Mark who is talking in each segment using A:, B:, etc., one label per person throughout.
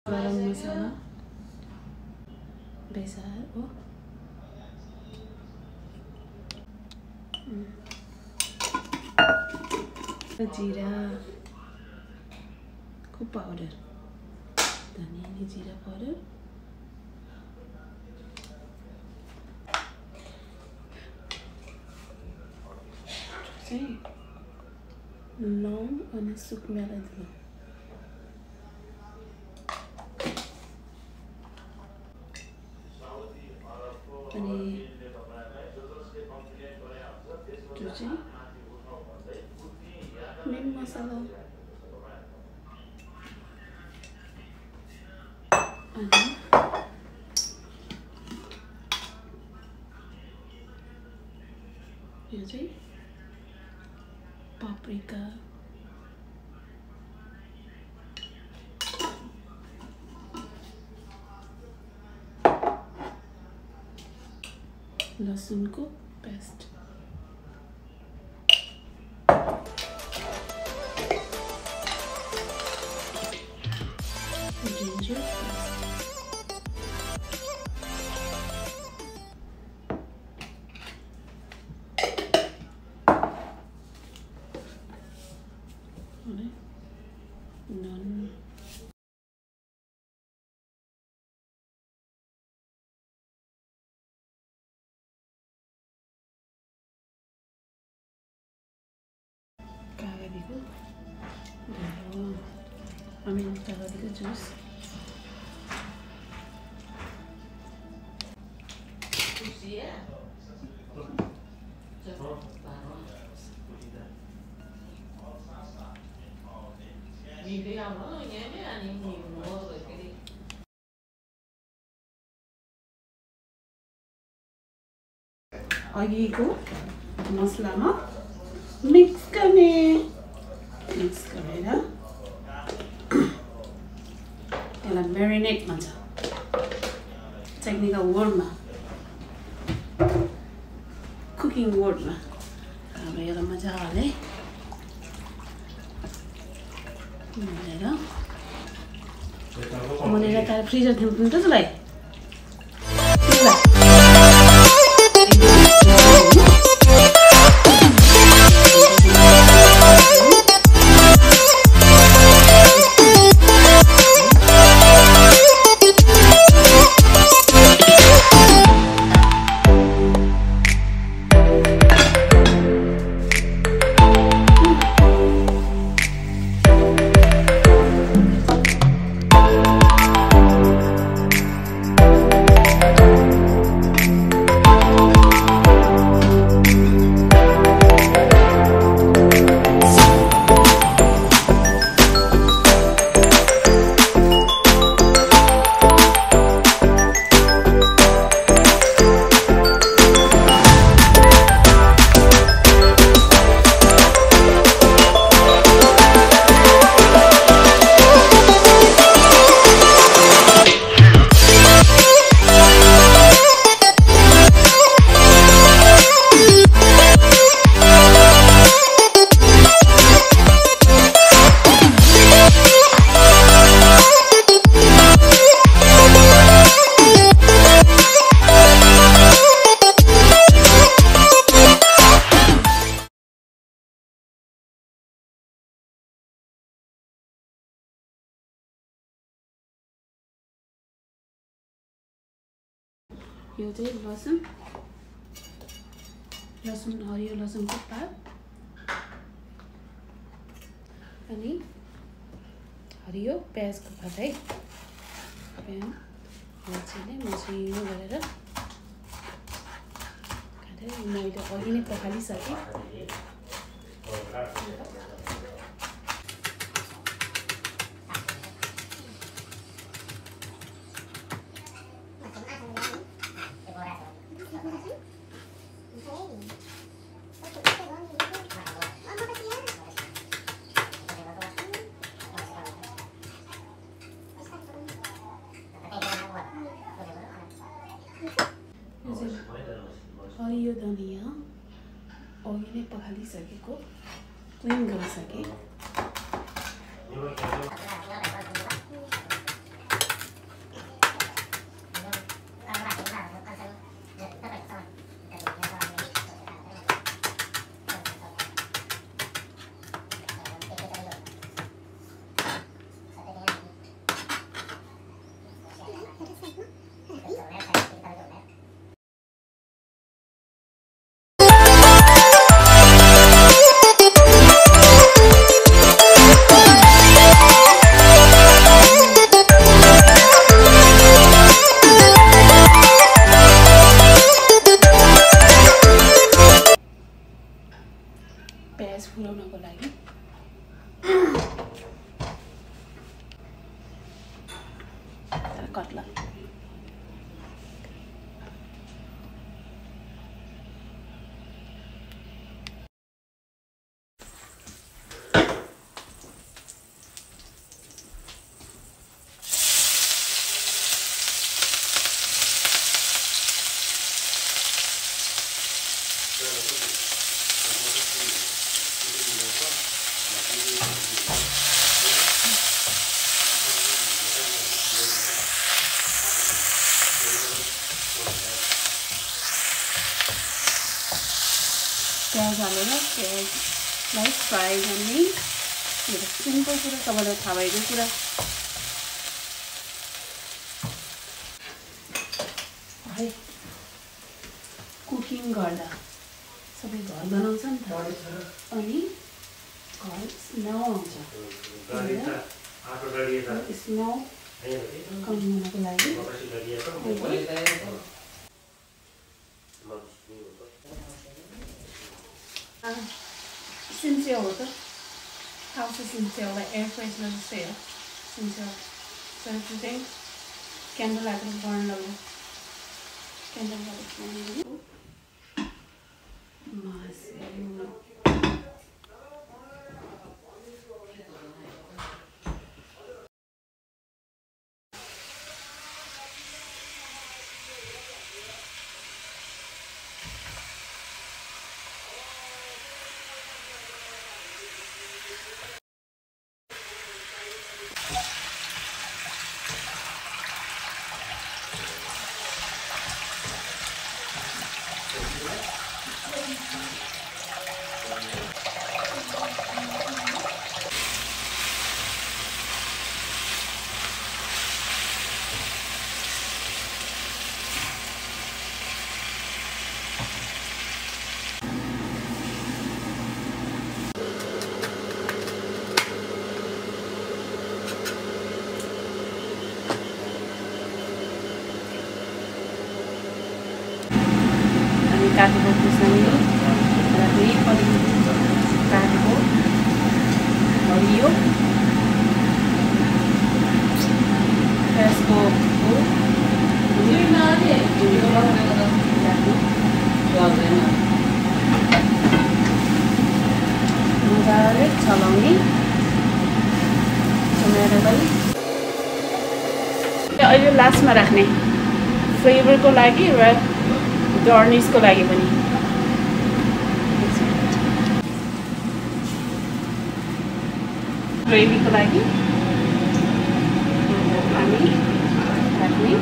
A: Garam masala, besar, oh, jeera, ko powder, dhania ni jeera powder, चाहिँ लौङ अनि सुकमेला दिनु अनि त्यो चाहिँ मेन मसला अनि यो चाहिँ paprika, लहसुन को पेस्ट, जिंजर कागजी जूस अघिको मसलामा मिक्स गरेर त्यसलाई म्यारिनेट भन्छ टेक्निकल वर्डमा कुकिङ वर्डमा अब यसलाई मजाले मोलेर तार फ्रिजर थिम्नु त त्यसलाई यो चाहिँ लसुन हरियो लसुनको पात अनि हरियो प्याजको पात है। प्याजले मसिनो गरेर काटेर मैले अघि नै पखालिसकेँ। हरियो धनिया अघि नै पखालिसकेको क्लिन गरिसकेँ। प्याज फुलाउनको लागि कट्ला प्याज हालेर प्याजलाई फ्राई गर्ने सिम्पल कुरा सबैलाई थाहा भएको कुरा। है कुकिङ गर्दा सबै घर बनाउँछ नि त अनि घर स्मेल आउँछ। स्मेल कम हुनको लागि सिन्स्याउ हो त आउँछ सिन्स्याउलाई एयर फ्रेसनर जस्तै हो सिन्स्याउ। तर त्यो चाहिँ क्यान्डल हालेर बर्न लाग्यो। क्यान्डल हालेर काटेको खुर्सानी र फेरि काटेको हरियो प्याजको मजाले चलाउने टमाटरलाई अहिले लास्टमा राख्ने फ्लेभरको लागि र गार्निसको लागि पनि। ग्रेभीको लागि हामी राख्ने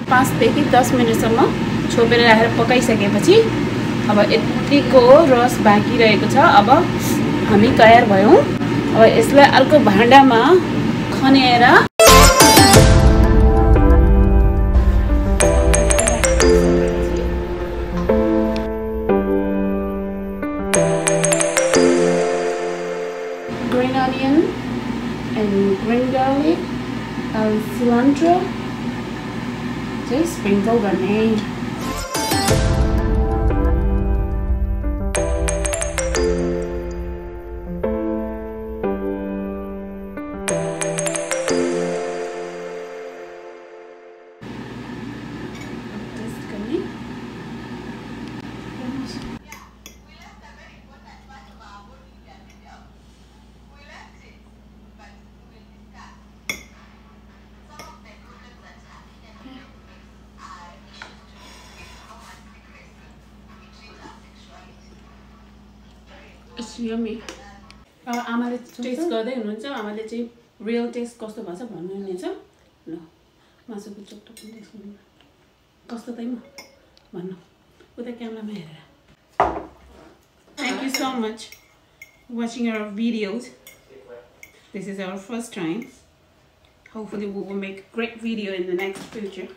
A: पाँच देखि 10 मिनटसम्म छोपेर राखेर पकाइसकेपछि
B: अब यतिको रस बाँकी रहेको छ। अब हामी तयार भयौँ। अब यसलाई अर्को भाँडामा खनेर green onion and green garlic and cilantro चाहिँ sprinkle गर्ने। It's yummy. आमाले टेस्ट गर्दै हुनुहुन्छ। आमाले चाहिँ रियल टेस्ट कस्तो भन्छ भन्नुहुनेछ। ल मासुको चोक्टो पनि टेस्ट गर्नु कस्तो चाहिँ म भन्नु उता क्यामेरामा हेरेर। Thank you so much for watching our videos. This is our first time. Hopefully we will make a great video in the next future.